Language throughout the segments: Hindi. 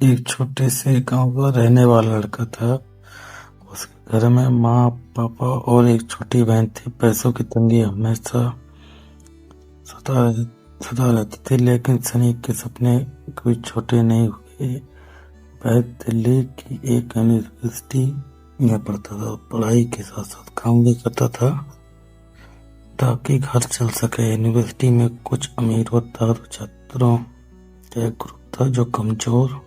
एक छोटे से गांव का रहने वाला लड़का था। उसके घर में माँ, पापा और एक छोटी बहन थी। पैसों की तंगी हमेशा सता सता रहती थी, लेकिन सनी के सपने कभी छोटे नहीं हुए। वह दिल्ली की एक यूनिवर्सिटी में पढ़ता था। पढ़ाई के साथ साथ काम भी करता था ताकि घर चल सके। यूनिवर्सिटी में कुछ अमीर और दारू छात्रों का एक ग्रुप था जो कमजोर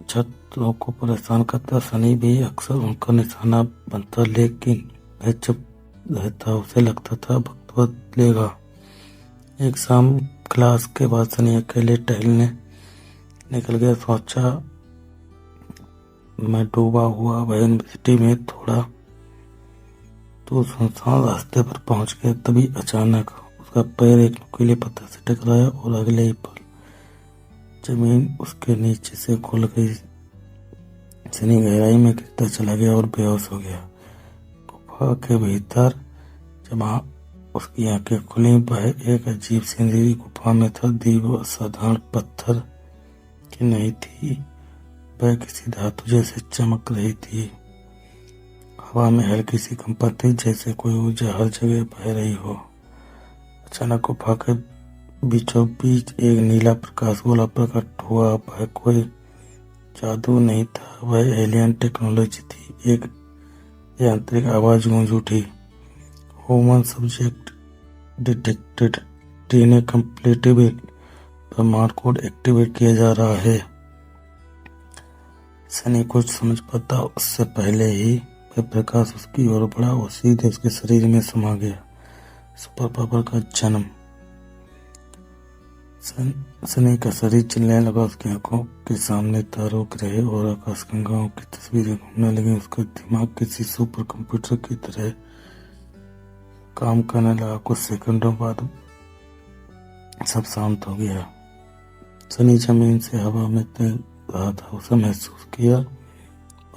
छात्रों को परेशान करता। सनी भी अक्सर उनका निशाना बनता, लेकिन वह चुप रहता। उसे लगता था वक्त बदलेगा। एक शाम क्लास के बाद सनी अकेले टहलने निकल गया। सोचा मैं डूबा हुआ। वह यूनिवर्सिटी में थोड़ा तो सुनसान रास्ते पर पहुंच गया। तभी अचानक उसका पैर एक नुकीले पत्थर से टकराया और अगले ही पल जमीन उसके नीचे से खुल गई। सनी गहराई में गिरता चला गया और बेहोश हो गया। गुफा के भीतर जब उसकी आंखें खुली, वह एक अजीब सी अंधेरी गुफा में था। दीवार साधारण पत्थर की नहीं थी, वह किसी धातु जैसे चमक रही थी। हवा में हल्की सी कंपन थी, जैसे कोई ऊर्जा हर जगह बह रही हो। अचानक गुफा के बीचों बीच एक नीला प्रकाश गोला प्रकट हुआ। वह कोई जादू नहीं था, वह एलियन टेक्नोलॉजी थी। एक यांत्रिक आवाज गूंज उठी, ह्यूमन सब्जेक्ट डिटेक्टेड, डीएनए कंप्लीटेबल, ब्रह्मांड कोड एक्टिवेट किया जा रहा है। सनी कुछ समझ पाता उससे पहले ही वह प्रकाश उसकी ओर बढ़ा और सीधे उसके शरीर में समा गया। सुपर पावर का जन्म। सनी का शरीर चिल्लाने लगा। उसकी आंखों के सामने तारों ग्रह और आकाशगंगाओं की तस्वीरें घूमने लगी। उसका दिमाग किसी सुपर कंप्यूटर की तरह काम करने लगा। कुछ सेकंडों बाद सब शांत हो गया। सनी जमीन से हवा में तैर रहा था। उसे महसूस किया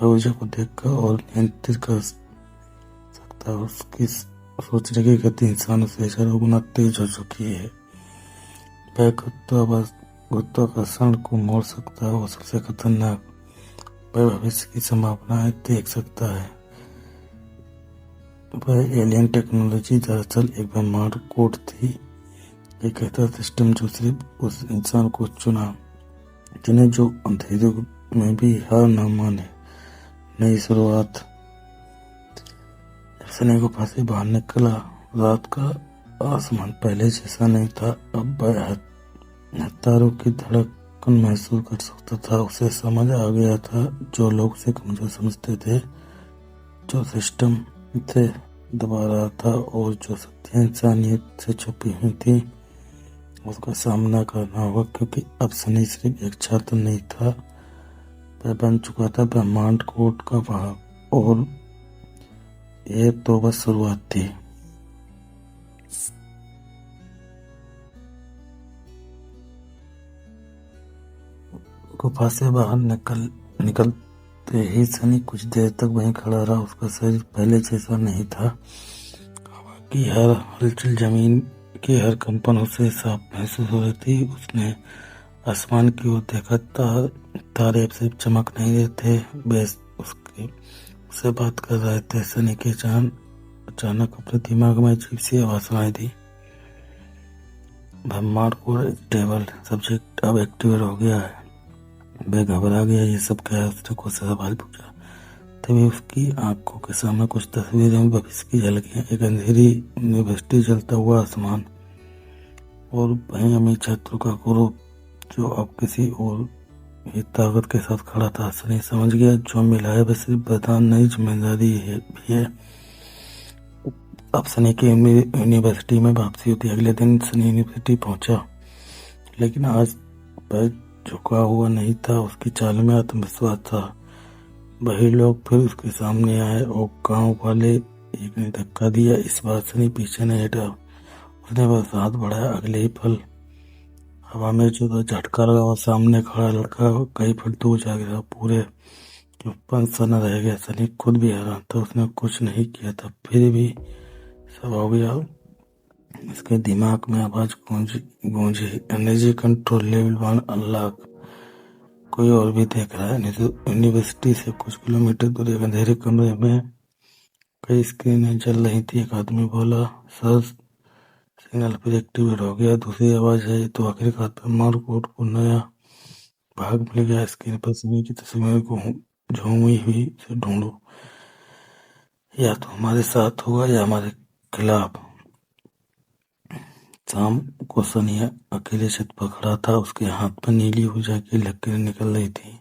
ऊर्जा को देखकर और नियंत्रित कर सकता। उसकी सोचने की गति इंसानों से हजारों गुना तेज हो चुकी है। वह गुरुत्वाकर्षण को मोड़ सकता है और सबसे खतरनाक, वह भविष्य की संभावनाएं देख सकता है। वह एलियन टेक्नोलॉजी दरअसल एक ब्रह्मांड कोड थी, एक ऐसा सिस्टम जो सिर्फ उस इंसान को चुने जो अंधेरे में भी हार न माने। नई शुरुआत। जब सनी गुफा से बाहर निकला, रात का आसमान पहले जैसा नहीं था। अब वह तारों की धड़कन महसूस कर सकता था। उसे समझ आ गया था जो लोग उसे कमजोर समझते थे, जो सिस्टम से दबा रहा था और जो शक्तियां इंसानियत से छुपी हुई थी, उसका सामना करना होगा। क्योंकि अब सनी सिर्फ एक छात्र नहीं था, वह बन चुका था ब्रह्मांड कोड का भाग। और ये तो बस शुरुआत थी। गुफा से बाहर निकलते ही सनी कुछ देर तक वहीं खड़ा रहा। उसका शरीर पहले जैसा नहीं था। हवा की हर हलचल, जमीन की हर कंपन उसे साफ महसूस हो रही थी। उसने आसमान की ओर देखा। तारे अब सिर्फ चमक नहीं रहे थे, वे उससे बात कर रहे थे। सनी के अचानक अपने दिमाग में अजीब सी आवाज सुनाई दी, ब्रह्मांड कोड टेबल सब्जेक्ट अब एक्टिवेट हो गया है। वह घबरा गया। ये सब क्या है? उसने कुछ सवाल पूछा। तभी उसकी आंखों के सामने कुछ तस्वीरें भविष्य की झलकियां, एक अंधेरी यूनिवर्सिटी, जलता हुआ आसमान और वहीं अमीर छात्रों का ग्रुप जो अब किसी और ही ताकत के साथ खड़ा था। सनी समझ गया जो मिला है वह सिर्फ वरदान नहीं, जिम्मेदारी भी है। अब सनी की यूनिवर्सिटी में वापसी होती। अगले दिन सनी यूनिवर्सिटी पहुंचा, लेकिन आज वह झुका हुआ नहीं था। उसकी चाल में आत्मविश्वास था। वही लोग फिर उसके सामने आए और गांव वाले एक ने धक्का दिया। इस बार सनी पीछे नहीं हटा। उसने बस हाथ बढ़ाया। अगले ही पल हवा में जो झटका लगा और सामने खड़ा लड़का कई फुट दूर जा गिरा। पूरे चुप्पन सा रह गया। सनी खुद भी हैरान था। उसने कुछ नहीं किया था, फिर भी सब हो गया। इसके दिमाग में आवाज गूंजी, एनर्जी कंट्रोल लेवल 1 अनलॉक। कोई और भी देख रहा है। यूनिवर्सिटी से कुछ किलोमीटर दूर एक अंधेरे कमरे में कई स्क्रीनें जल रही थी। एक आदमी बोला, सर सिग्नल फिर एक्टिवेट हो गया। दूसरी आवाज आई तो आखिरकार पे मारकोट को नया भाग मिल गया। स्क्रीन पर समय की तस्वीर को झूमी हुई से ढूंढो, या तो हमारे साथ होगा या हमारे खिलाफ। शाम को सनिया अकेले छत पर खड़ा था। उसके हाथ में नीली ऊर्जा की लकीरें निकल रही थी।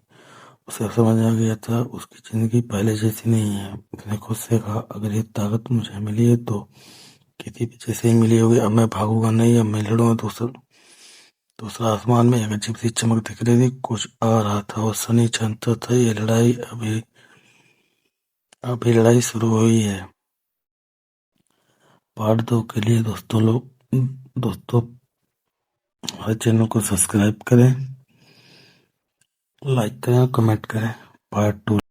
उसे समझ आ गया था उसकी जिंदगी पहले जैसी नहीं है। उसने खुद से कहा, अगर ये ताकत मुझे मिली है तो किसी भी जैसे ही मिली होगी। अब मैं भागूंगा नहीं, अब मैं लड़ूंगा। दूसरा आसमान में एक अजीब सी चमक दिख रही थी। कुछ आ रहा था और सनी जानता था ये लड़ाई अभी लड़ाई शुरू हुई है। पार्ट 2 के लिए दोस्तों हमारे चैनल को सब्सक्राइब करें, लाइक करें और कमेंट करें। पार्ट 2